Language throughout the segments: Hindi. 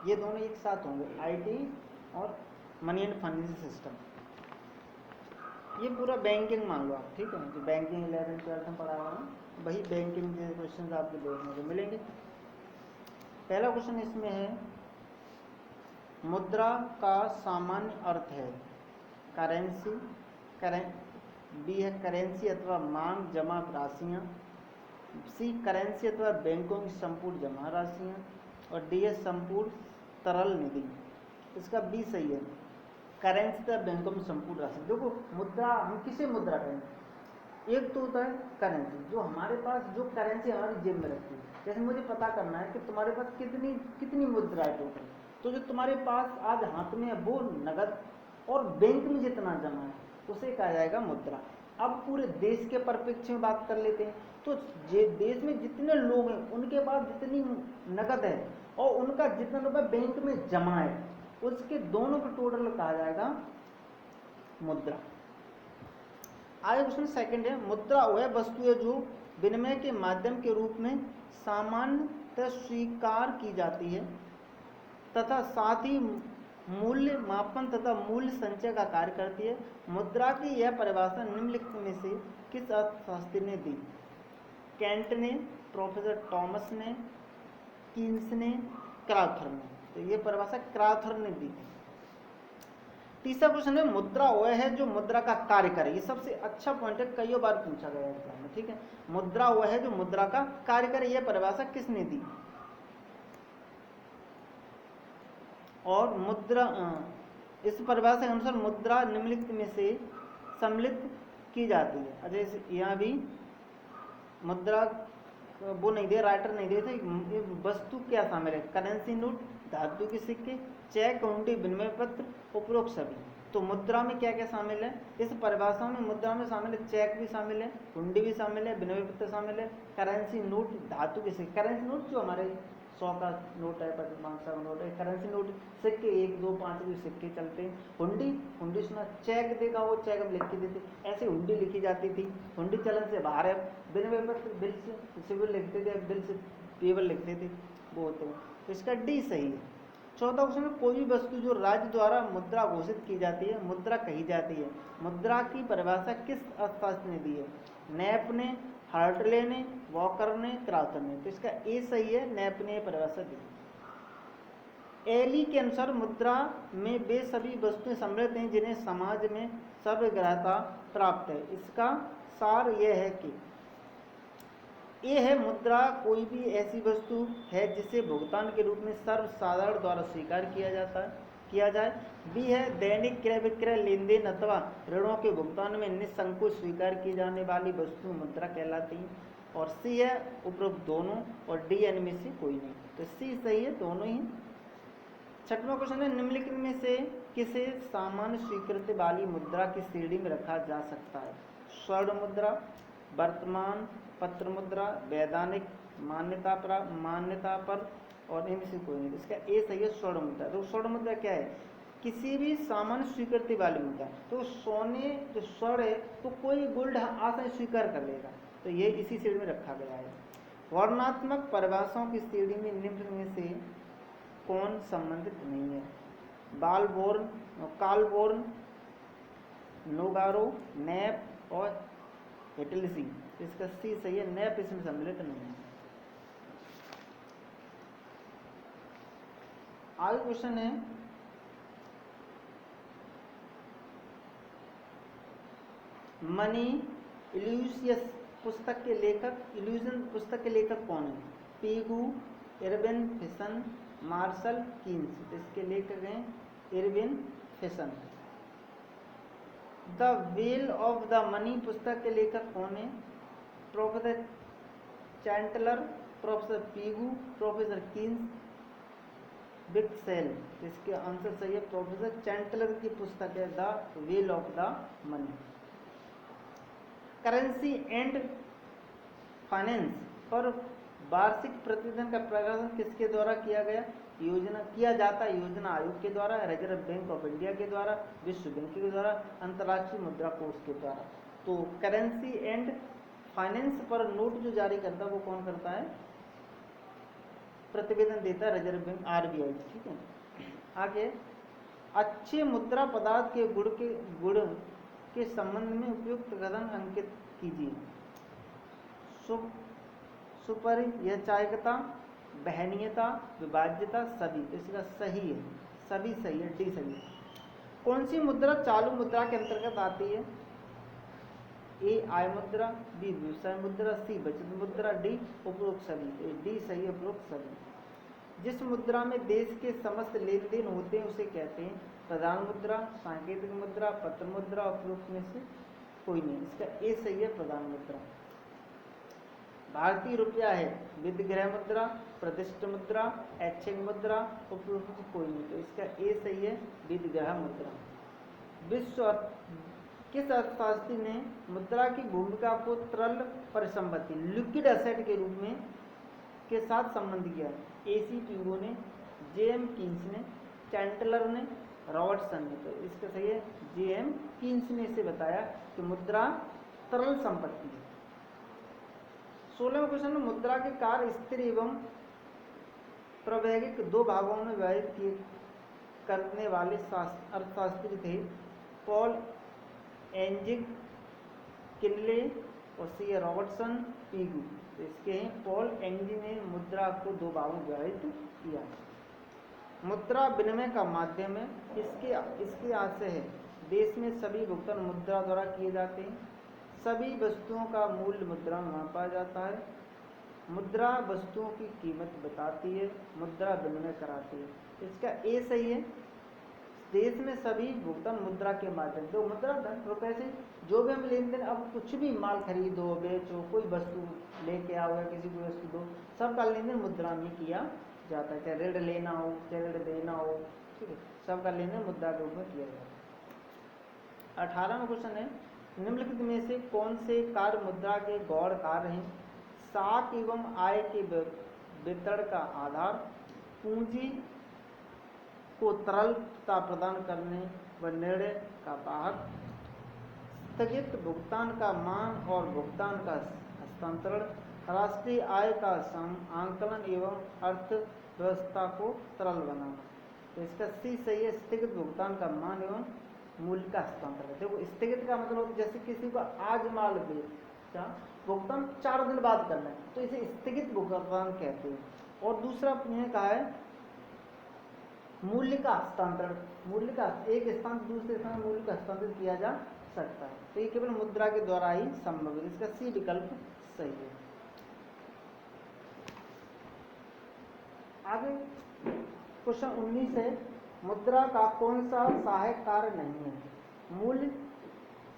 ये दोनों एक साथ होंगे, आईटी और मनी एंड फाइनेंशियल सिस्टम। ये पूरा बैंकिंग मान लो आप, ठीक है, जो बैंकिंग 11th 12th में पढ़ा हुआ है वही बैंकिंग के क्वेश्चन आपको देखने को मिलेंगे। पहला क्वेश्चन इसमें है, मुद्रा का सामान्य अर्थ है करेंसी, बी है करेंसी अथवा मांग जमा राशियाँ, सी करेंसी अथवा बैंकों की संपूर्ण जमा राशियाँ, और डी है संपूर्ण तरल निधि। इसका बी सही है, करेंसी तथा बैंकों में संपूर्ण राशि। देखो मुद्रा हम किसे मुद्रा कहेंगे, एक तो होता है करेंसी, जो हमारे पास जो करेंसी हमारी जेब में रखती है। जैसे मुझे पता करना है कि तुम्हारे पास कितनी कितनी मुद्रा है टोटल, तो जो तुम्हारे पास आज हाथ में है वो नगद और बैंक में जितना जमा है उसे कहा जाएगा मुद्रा। अब पूरे देश के परिप्रेक्ष्य में बात कर लेते हैं, तो देश में जितने लोग हैं उनके पास जितनी नगद है और उनका जितना रुपये बैंक में जमा है उसके दोनों का टोटल कहा जाएगा मुद्रा। आगे क्वेश्चन सेकंड है, मुद्रा वह वस्तु है जो विनिमय के माध्यम के रूप में सामान्यतः स्वीकार की जाती है तथा साथ ही मूल्य मापन तथा मूल्य संचय का कार्य करती है। मुद्रा की यह परिभाषा निम्नलिखित में से किस अर्थशास्त्री ने दी? कैंट ने, प्रोफेसर टॉमस ने, कीन्स ने, क्राउथर ने। तो ये परिभाषा क्राउथर ने दी। तीसरा क्वेश्चन है, मुद्रा वह है जो मुद्रा का कार्य करे। ये सबसे अच्छा पॉइंट है, कई बार पूछा गया एग्जाम में, ठीक है। मुद्रा वह है जो मुद्रा का कार्य करे, यह परिभाषा किसने दी? और मुद्रा इस परिभाषा के अनुसार मुद्रा निम्नलिखित में से सम्मिलित की जाती है। अच्छा, यहाँ भी मुद्रा वो नहीं दे, राइटर नहीं दे थे, वस्तु क्या शामिल है? करेंसी नोट, धातु के सिक्के, चेक, हुंडी, विनिमय पत्र, उपरोक्त सभी। तो मुद्रा में क्या क्या शामिल है? इस परिभाषा में मुद्रा में शामिल है चेक भी शामिल है, हुंडी भी शामिल है, विनिमय पत्र शामिल है, करेंसी नोट, धातु के सिक्के। करेंसी नोट जो हमारे 100 का नोट है, 500 का नोट है, करेंसी नोट, सिक्के 1, 2, 5 के सिक्के चलते हैं। हुंडी सुना, चेक देखा, वो चेक हम लिख के देते, ऐसे हुंडी लिखी जाती थी, हुंडी चलन से बाहर है। विनिमय पत्र बिल से सिविल लिखते थे, बिल से पेबल लिखते थे, वो होते हैं। तो इसका डी सही है। चौथा क्वेश्चन है, कोई भी वस्तु जो राज्य द्वारा मुद्रा घोषित की जाती है मुद्रा कही जाती है। मुद्रा की परिभाषा किस अर्थशास्त्री ने दी है? नैप ने, हार्टले ने, वॉकर ने, क्राउथर ने। तो इसका ए सही है, नैप ने परिभाषा दी। एली के अनुसार मुद्रा में वे सभी वस्तुएं सम्मिलित हैं जिन्हें समाज में सर्वग्राह्यता प्राप्त है। इसका सार यह है कि ए है, मुद्रा कोई भी ऐसी वस्तु है जिसे भुगतान के रूप में सर्वसाधारण द्वारा स्वीकार किया जाए। बी है, दैनिक क्रय विक्रय लेन देन अथवा ऋणों के भुगतान में निसंकोच स्वीकार की जाने वाली वस्तु मुद्रा कहलाती है। और सी है, उपरोक्त दोनों, और डी इनमें से कोई नहीं। तो सी सही है, दोनों ही। छठवां क्वेश्चन है, निम्नलिखित में से किसे सामान्य स्वीकृति वाली मुद्रा की श्रेणी में रखा जा सकता है? स्वर्ण मुद्रा, वर्तमान पत्र मुद्रा, वैधानिक मान्यता पर, और इनमें से कोई नहीं। इसका ए सही है, स्वर्ण मुद्रा। तो स्वर्ण मुद्रा क्या है? किसी भी सामान्य स्वीकृति वाली मुद्रा। तो सोने जो स्वर्ण है तो कोई गोल्ड आसानी स्वीकार कर लेगा, तो ये इसी श्रेणी में रखा गया है। वर्णनात्मक परिभाषाओं की श्रेणी में निम्न में से कौन संबंधित नहीं है? कालबोर्न, नोगारो, नैप और हेटलसी। इसका सी सही है, नैप इसमें सम्मिलित नहीं है। आगे क्वेश्चन है, मनी इल्यूसियस पुस्तक के लेखक, इल्यूजन पुस्तक के लेखक कौन है? Pigou, Irving Fisher, Marshall Keynes. इसके लेखक हैं Irving Fisher. The wheel of the money पुस्तक के लेखक कौन है? Professor Chantler, professor Pigou, professor Keynes, Wicksell. इसके आंसर सही है, प्रोफेसर चैंटलर की पुस्तक है the wheel of the money. Currency and finance पर वार्षिक प्रतिवेदन का प्रकाशन किसके द्वारा किया जाता है? योजना आयोग के द्वारा, रिजर्व बैंक ऑफ इंडिया के द्वारा, विश्व बैंक के द्वारा, अंतर्राष्ट्रीय मुद्रा कोष के द्वारा। तो करेंसी एंड फाइनेंस पर नोट जो जारी करता है वो कौन करता है? प्रतिवेदन देता है रिजर्व बैंक RBI। ठीक है, आगे अच्छे मुद्रा पदार्थ के गुण के संबंध में उपयुक्त कथन अंकित कीजिए। सुपरिचयकता, वहनीयता, विभाज्यता, सभी। तो इसका सही है, सभी सही है, डी सही है। कौन सी मुद्रा चालू मुद्रा के अंतर्गत आती है? ए आय मुद्रा, बी व्यवसाय मुद्रा, सी बचत मुद्रा, डी उपरोक्त सभी। डी सही है, उपरोक्त सभी। जिस मुद्रा में देश के समस्त लेन देन होते हैं उसे कहते हैं प्रधान मुद्रा, सांकेतिक मुद्रा, पत्र मुद्रा, उपरोक्त में से कोई नहीं। इसका ए सही है, प्रधान मुद्रा। भारतीय रुपया है विधिग्रह मुद्रा, प्रतिष्ठ मुद्रा, ऐच्छिक मुद्रा, उपरोक्त में कोई नहीं। तो इसका ए सही है, विधिग्रह मुद्रा। किस अर्थशास्त्री ने मुद्रा की भूमिका को तरल परिसंपत्ति लिक्विड एसेट के रूप में के साथ संबंध किया? AC ट्यूबो ने, JM कीन्स ने, चैंटलर ने, रॉबर्टसन ने। तो इसका सही है, JM कीन्स ने इसे बताया कि मुद्रा तरल संपत्ति है। 16वां क्वेश्चन में मुद्रा के कार्य स्थिर एवं प्रवैगिक दो भागों में विभाजित करने वाले अर्थशास्त्री थे पॉल एंजिग, किनले और सी रॉबर्टसन, पीगू। तो इसके हैं पॉल एंजिग ने मुद्रा को दो भागों में विभाजित किया। मुद्रा विनिमय का माध्यम है, इसके आशय है देश में सभी भुगतान मुद्रा द्वारा किए जाते हैं, सभी वस्तुओं का मूल्य मुद्रा में मापा जाता है, मुद्रा वस्तुओं की कीमत बताती है, मुद्रा विनिमय कराती है। इसका ए सही है, देश में सभी भुगतान मुद्रा के माध्यम से। तो मुद्रा धन रुपए से जो भी हम लेन देन, अब कुछ भी माल खरीदो बेचो, कोई वस्तु लेके आओ या किसी को वस्तु दो, सबका लेन देन मुद्रा में किया जाता है, चाहे ऋण लेना हो चाहे ऋण देना हो। ठीक है, सबका लेन देन मुद्रा के रूप में किया जाता है। 18वां क्वेश्चन है निम्नलिखित में से कौन से कार्य मुद्रा के गौण कार्य हैं? साख एवं आय के वितरण का आधार, पूंजी को तरलता प्रदान करने व निर्णय का वाहक, स्थगित भुगतान का मान और भुगतान का हस्तांतरण, राष्ट्रीय आय का आंकलन एवं अर्थव्यवस्था को तरल बनाना। तो इसका सी सही है, स्थगित भुगतान का मान एवं मूल्य का हस्तांतरण। देखो स्थगित का मतलब होता है जैसे किसी को आज माल बेचा, भुगतान 4 दिन बाद करना है, तो इसे स्थगित भुगतान कहते हैं। और दूसरा इन्हें कहा है मूल्य का हस्तांतरण, मूल्य का एक स्थान से दूसरे स्थान मूल्य का हस्तांतरित किया जा सकता है, तो ये केवल मुद्रा के द्वारा ही संभव है। इसका सी विकल्प सही है। आगे क्वेश्चन 19 है मुद्रा का कौन सा सहायक कार्य नहीं है? मूल्य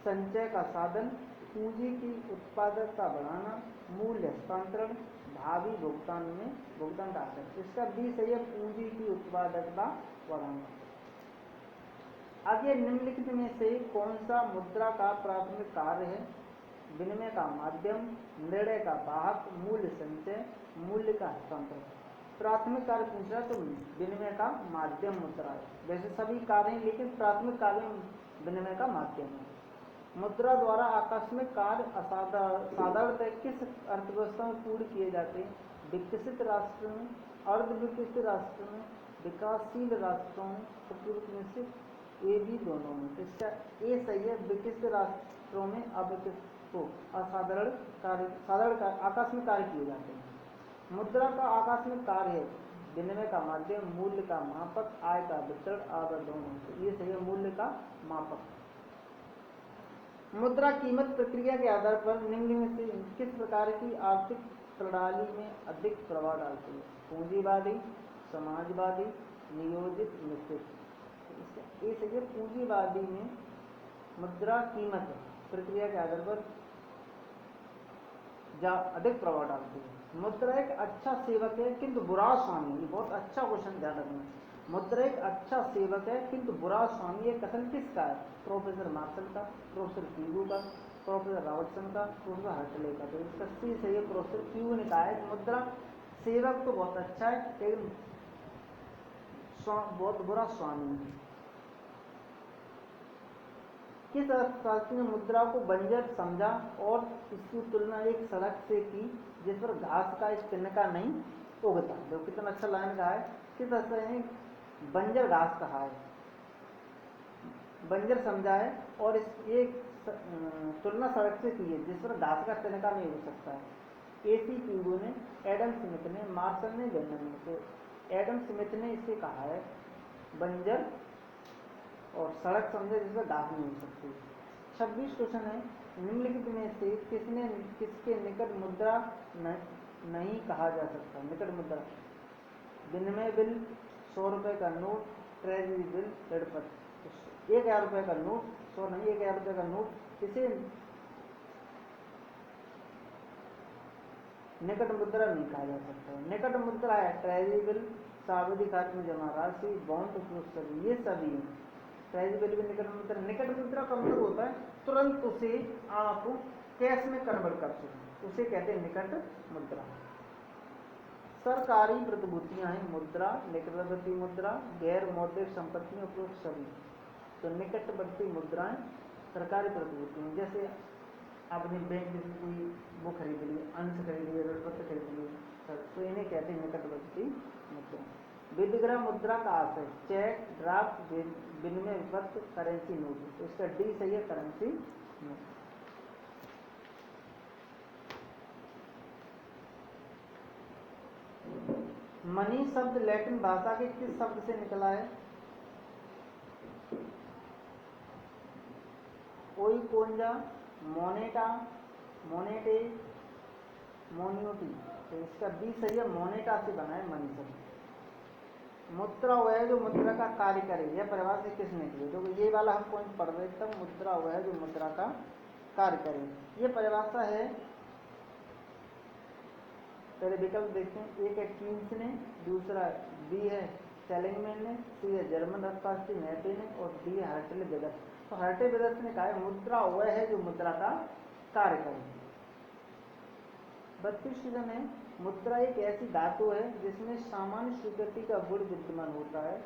संचय का साधन, पूंजी की उत्पादकता बढ़ाना, मूल्य हस्तांतरण, भावी भुगतान में भुगतान का आशय। इसका बी सही है, पूंजी की उत्पादकता बढ़ाना। आगे निम्नलिखित में से कौन सा मुद्रा का प्राथमिक कार्य है? विनिमय का माध्यम, निर्णय का वाहक, मूल्य संचय, मूल्य का हस्तांतरण। प्राथमिक कार्य पूछ रहा तो विनिमय का माध्यम मुद्रा है। वैसे सभी कार्य हैं लेकिन प्राथमिक कार्य विनिमय का माध्यम है। मुद्रा द्वारा आकस्मिक कार्य साधारणतः किस अर्थव्यवस्था में पूर्ण किए जाते हैं? विकसित राष्ट्र में, अर्ध विकसित राष्ट्र में, विकासशील राष्ट्रों में, उपयुक्त में से ए भी दोनों में। इसका ए सही है, विकसित राष्ट्रों में अविकसित को असाधारण कार्य आकस्मिक कार्य किए जाते हैं। मुद्रा का आकस्मिक कार्य है विनिमय का माध्यम, मूल्य का मापक, आय का वितरण, आदर दोनों। तो ये सही है, मूल्य का मापक। मुद्रा कीमत प्रक्रिया के आधार पर निम्न में से किस प्रकार की आर्थिक प्रणाली में अधिक प्रभाव डालती है? पूंजीवादी, समाजवादी, नियोजित, मिश्रित। इसका ये सही है, पूंजीवादी में मुद्रा कीमत प्रक्रिया के आधार पर अधिक प्रभाव डालती है। मुद्रा एक अच्छा सेवक है किंतु बुरा स्वामी। ये बहुत अच्छा क्वेश्चन ध्यान रखना। मुद्रा एक अच्छा सेवक है किंतु बुरा स्वामी, ये कथन किसका है? प्रोफेसर मार्शल का, प्रोफेसर पीगू का, प्रोफेसर रॉबर्टसन का, प्रोफेसर हर्टले का। तो इसका सी सही है, प्रोफेसर पीगू ने कहा है मुद्रा सेवक तो बहुत अच्छा है लेकिन बहुत बुरा स्वामी है। किस अर्थशास्त्री ने मुद्रा को बंजर समझा और इसकी तुलना एक सड़क से की जिस पर घास का एक तिनका नहीं उगता। देखो कितना अच्छा लाइन कहा है, किस तरह से बंजर घास कहा है, बंजर समझा है, और इस ये तुलना सड़क से की है जिस पर घास का तिनका नहीं हो सकता है। एसी क्यूबो ने, एडम स्मिथ ने, मार्शल ने, बेंजामिन। तो एडम स्मिथ ने इसे कहा है बंजर और सड़क समझे जिस पर घास नहीं हो सकती। 26 क्वेश्चन है, निम्नलिखित में से किसके निकट मुद्रा नहीं कहा जा सकता। निकट मुद्रा, विनिमय बिल, 100 रुपए का नोट, ट्रेजरी बिल, ऋण पत्र। 1000 रुपए का नोट, 100 नहीं, 1000 रुपए का नोट, इसे निकट मुद्रा नहीं कहा जा सकता। निकट मुद्रा है ट्रेजरी बिल, सावधि खाते में जमा राशि, बॉन्ड, उपयोग सभी, ये सभी है। ट्रेजरी बिल भी निकट मुद्रा। निकट मुद्रा का मतलब होता है तुरंत उसे आप कैश में कन्वर्ट कर सकें, उसे कहते हैं निकट मुद्रा। सरकारी प्रतिभूतियां हैं मुद्रा, निकटवर्ती मुद्रा, गैर मौद्रिक संपत्ति में उपयोग सभी। तो निकटवर्ती मुद्राएं सरकारी प्रतिभूतियां, जैसे आपने बैंक से कोई वो खरीद ली, अंश खरीद लिए, ऋण पत्र खरीद लिए, तो इन्हें कहते हैं निकटवर्ती मुद्रा। विधिग्रह मुद्रा का आशय चेक, ड्राफ्ट, विनिमय विपत्र, करेंसी नोट। तो इसका डी सही है, करेंसी नोट। मनी शब्द लैटिन भाषा के किस शब्द से निकला है? ओइकोंजा, मोनेटा, मोनेटे, मोनियोटी। तो इसका बी सही है, मोनेटा से बना है मनी शब्द। मुद्रा वह है जो मुद्रा का कार्य करे, यह परिभाषा से किसने दी? तो ये वाला हम पॉइंट पढ़ रहे थे, मुद्रा वह है जो मुद्रा का कार्य करे। ये परिभाषा है, पहले विकल्प देखते हैं। एक है कीन्स ने, दूसरा बी है सेलिंगमैन ने, सी है जर्मन अर्थशास्त्री नेटे ने, और डी है हर्टले ब्रदर्स। तो हर्टे ब्रदर्स ने कहा है मुद्रा वह है जो मुद्रा का कार्य करे। 32 क्वेश्चन है, मुद्रा एक ऐसी धातु है जिसमें सामान्य स्वीकृति का गुण विद्यमान होता है।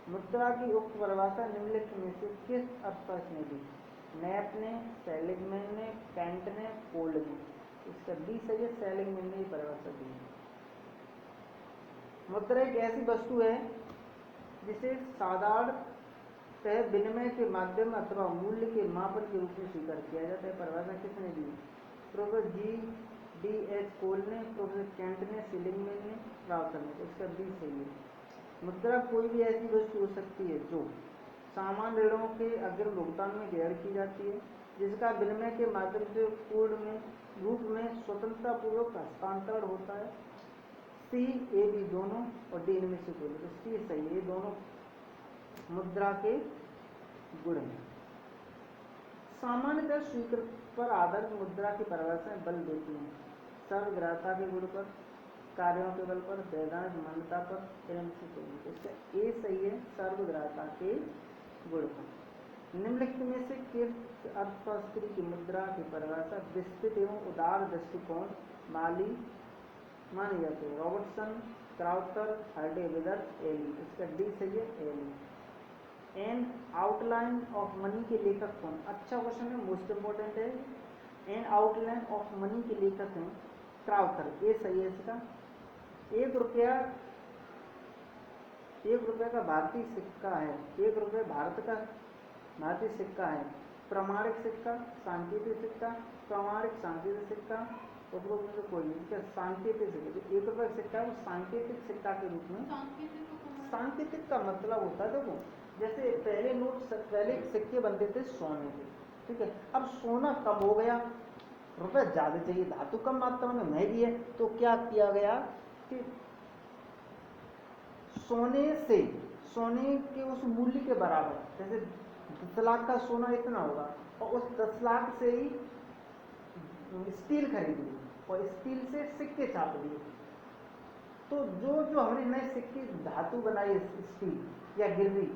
मुद्रा की उक्त परिभाषा निम्नलिखित में से किस अर्थशास्त्री ने दी? नेट ने, सेलिंगमैन ने, कैंट ने, पोल्ड ने। इसका बी सही है, सेलिंगमैन ने परिभाषा दी। मुद्रा एक ऐसी वस्तु है जिसे साधारणतः विनिमय के माध्यम अथवा मूल्य के मापन के रूप में स्वीकार किया जाता है। परिभाषा किसने दी? Professor G.D.H. कोल ने, प्रोफेसर कैंट ने, सेलिंगमैन ने, राउटर ने। इसका बी सही है। मुद्रा कोई भी ऐसी वस्तु हो सकती है जो सामान्य ऋणों के अग्रिम भुगतान में ग्रहण की जाती है, जिसका विनिमय के माध्यम से पूर्ण में रूप में स्वतंत्रता पूर्वक हस्तांतरण होता है। सी, ए, बी दोनों, और डी इनमें से कोई। तो सी सही है, दोनों मुद्रा के गुण हैं। सामान्यतः स्वीकृत पर आधारित मुद्रा की परिभाषाएं बल देती हैं सर्वग्राह्यता के गुण पर, कार्यों के बल पर, वैधानिक मान्यता पर, इनमें से कोई। इसका ए सही है, सर्वग्राह्यता के गुण पर। निम्नलिखित में से किस अर्थशास्त्री की मुद्रा की परिभाषा विस्तृत एवं उदार दृष्टिकोण वाली मानी जाती है? रॉबर्टसन, क्राउथर, हर्टे ब्रदर्स, एली। इसका डी सही है, Ely. An outline of money के लेखक कौन? अच्छा क्वेश्चन है, मोस्ट इंपोर्टेंट है। एन आउटलाइन ऑफ मनी के लेखक हैं क्राउथर, ये सही है इसका। 1 रुपया का भारतीय सिक्का है, 1 रुपये भारत का भारतीय सिक्का है। प्रमाणिक सिक्का, सांकेतिक सिक्का, प्रमाणिक सांकेतिक सिक्का, उपरोक्त में से कोई नहीं। इसका सांकेतिक सिक्का, 1 रुपये सिक्का है वो सांकेतिक सिक्का के रूप में। सांकेतिक का मतलब होता है, देखो जैसे पहले सिक्के बनते थे सोने के, ठीक है। अब सोना कम हो गया, रुपए ज्यादा चाहिए, धातु कम मात्रा में महंगी है, तो क्या किया गया कि सोने के उस मूल्य के बराबर, जैसे 10 लाख का सोना इतना होगा, और उस 10 लाख से ही स्टील खरीद ली और स्टील से सिक्के छाप दिए। तो जो हमने नए सिक्के धातु बनाई, स्टील या गिरवी,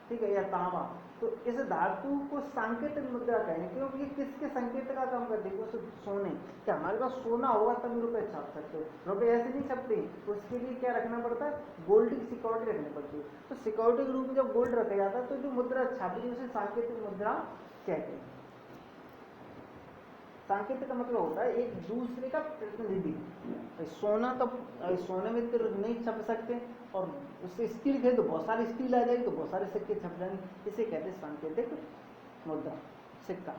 ठीक है, या तांबा, तो इस धातु को सांकेतिक मुद्रा कहेंगे, क्योंकि ये किसके संकेत का काम करती है? सोने। क्या हमारे पास सोना होगा तभी रुपए छाप सकते हो, रुपए ऐसे नहीं छपते। उसके लिए क्या रखना पड़ता है? गोल्ड की सिक्योरिटी रखनी पड़ती है। तो सिक्योरिटी के रूप में जब गोल्ड रखा जाता है तो जो मुद्रा छापी उसे सांकेतिक मुद्रा कहते हैं। सांकेतिक का मतलब होता है एक दूसरे का प्रतिनिधि। सोना तो सोने में तो नहीं छप सकते, और उससे स्टील थे तो बहुत सारी स्टील आ जाएगी, तो बहुत सारे सिक्के छप जाएंगे। इसे कहते हैं सांकेतिक मुद्रा, सिक्का।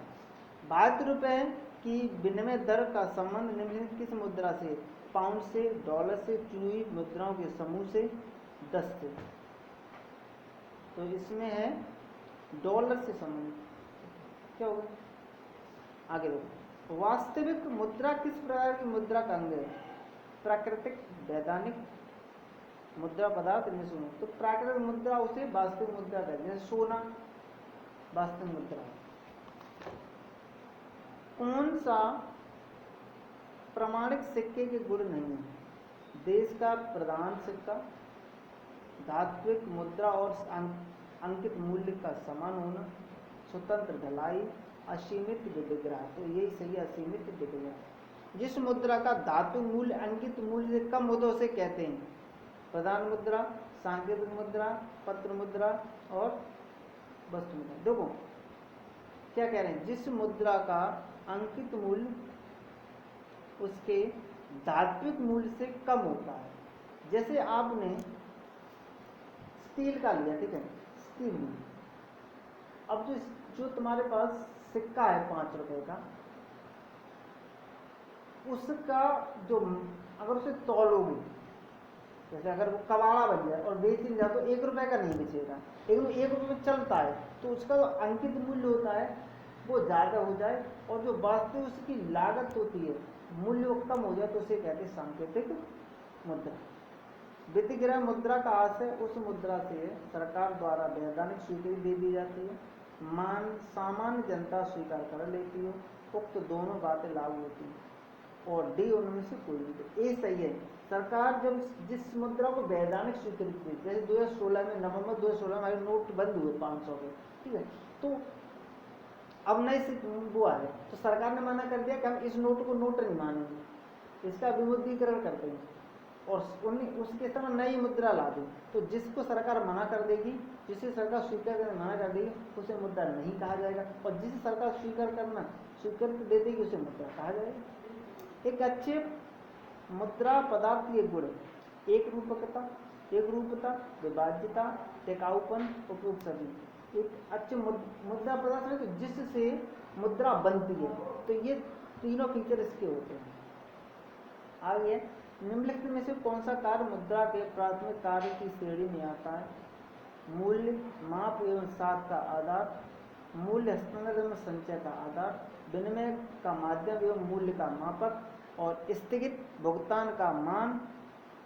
भारतीय रुपए की विनिमय दर का संबंध निम्नलिखित किस मुद्रा से? पाउंड से, डॉलर से, चुनी हुई मुद्राओं के समूह से, 10 से। तो इसमें है डॉलर से संबंधित। क्या होगा आगे देखो। वास्तविक मुद्रा किस प्रकार की मुद्रा का अंग है? प्राकृतिक, वैधानिक, मुद्रा पदार्थ इनमें सुनो। तो प्राकृतिक मुद्रा उसे वास्तविक मुद्रा कहते हैं, जैसे सोना वास्तविक मुद्रा है। कौन सा प्रमाणिक सिक्के के गुण नहीं है? देश का प्रधान सिक्का, धात्विक मुद्रा और अंकित मूल्य का समान होना, स्वतंत्र ढलाई, असीमित विग्रह। तो यही सही है, असीमित विग्रह। जिस मुद्रा का धातु मूल्य अंकित मूल्य से कम होता है उसे कहते हैं प्रधान मुद्रा, सांकेतिक मुद्रा, पत्र मुद्रा और वस्तु मुद्रा। देखो क्या कह रहे हैं, जिस मुद्रा का अंकित मूल्य उसके धात्विक मूल्य से कम होता है। जैसे आपने स्टील का लिया, ठीक है, स्टील मूल्य। अब जो तुम्हारे पास सिक्का है 5 रुपए का, उसका जो अगर उसे तौलोगे, जैसे अगर वो कबाड़ा बन जाए और बेच लिया तो 1 रुपए का नहीं बेचेगा, लेकिन 1 रुपए में चलता है, तो उसका जो अंकित मूल्य होता है वो ज़्यादा हो जाए, और जो वास्तविक उसकी लागत होती है, मूल्य वो कम हो जाए, तो उसे कहते हैं सांकेतिक मुद्रा। वित्तग्रह मुद्रा का आशय उस मुद्रा से सरकार द्वारा वैधानिक स्वीकृति दे दी जाती है, सामान्य जनता स्वीकार कर लेती है, उक्त दोनों बातें लागू होती हैं, और डी उनमें से कोई नहीं। ए सही है। सरकार जब जिस मुद्रा को वैधानिक स्वीकृति देती है, जैसे 2016 में, नवंबर 2016 में हमारे नोट बंद हुए 500 के, ठीक है, तो अब नए से वो आए, तो सरकार ने मना कर दिया कि हम इस नोट को नोट नहीं मानेंगे, इसका विमुद्रीकरण करते हैं, और उसके समय नई मुद्रा ला दी। तो जिसको सरकार मना कर देगी, जिसे सरकार स्वीकार करने मना कर देगी, उसे मुद्रा नहीं कहा जाएगा, और जिसे सरकार स्वीकृति दे देगी उसे मुद्रा कहा जाएगा। एक अच्छे मुद्रा पदार्थ के गुण: एक रूपता, विभाज्यता, टिकाऊपन, उपयोग सभी। एक अच्छे मुद्रा पदार्थ है तो जिससे मुद्रा बनती है, तो ये तीनों फीचर इसके होते हैं। आगे निम्नलिखित में से कौन सा कार्य मुद्रा के प्राथमिक कार्य की श्रेणी में आता है? मूल्य, माप एवं साख का आधार, मूल्य हस्तांतरण एवं संचय का आधार, विनिमय का माध्यम एवं मूल्य का मापक, और स्थगित भुगतान का मान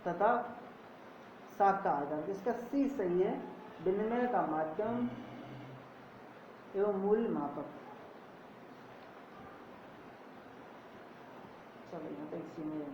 तथा साख का आधार। इसका सी सही है, विनिमय का माध्यम एवं मूल्य मापक। चलो यहाँ तक इसी में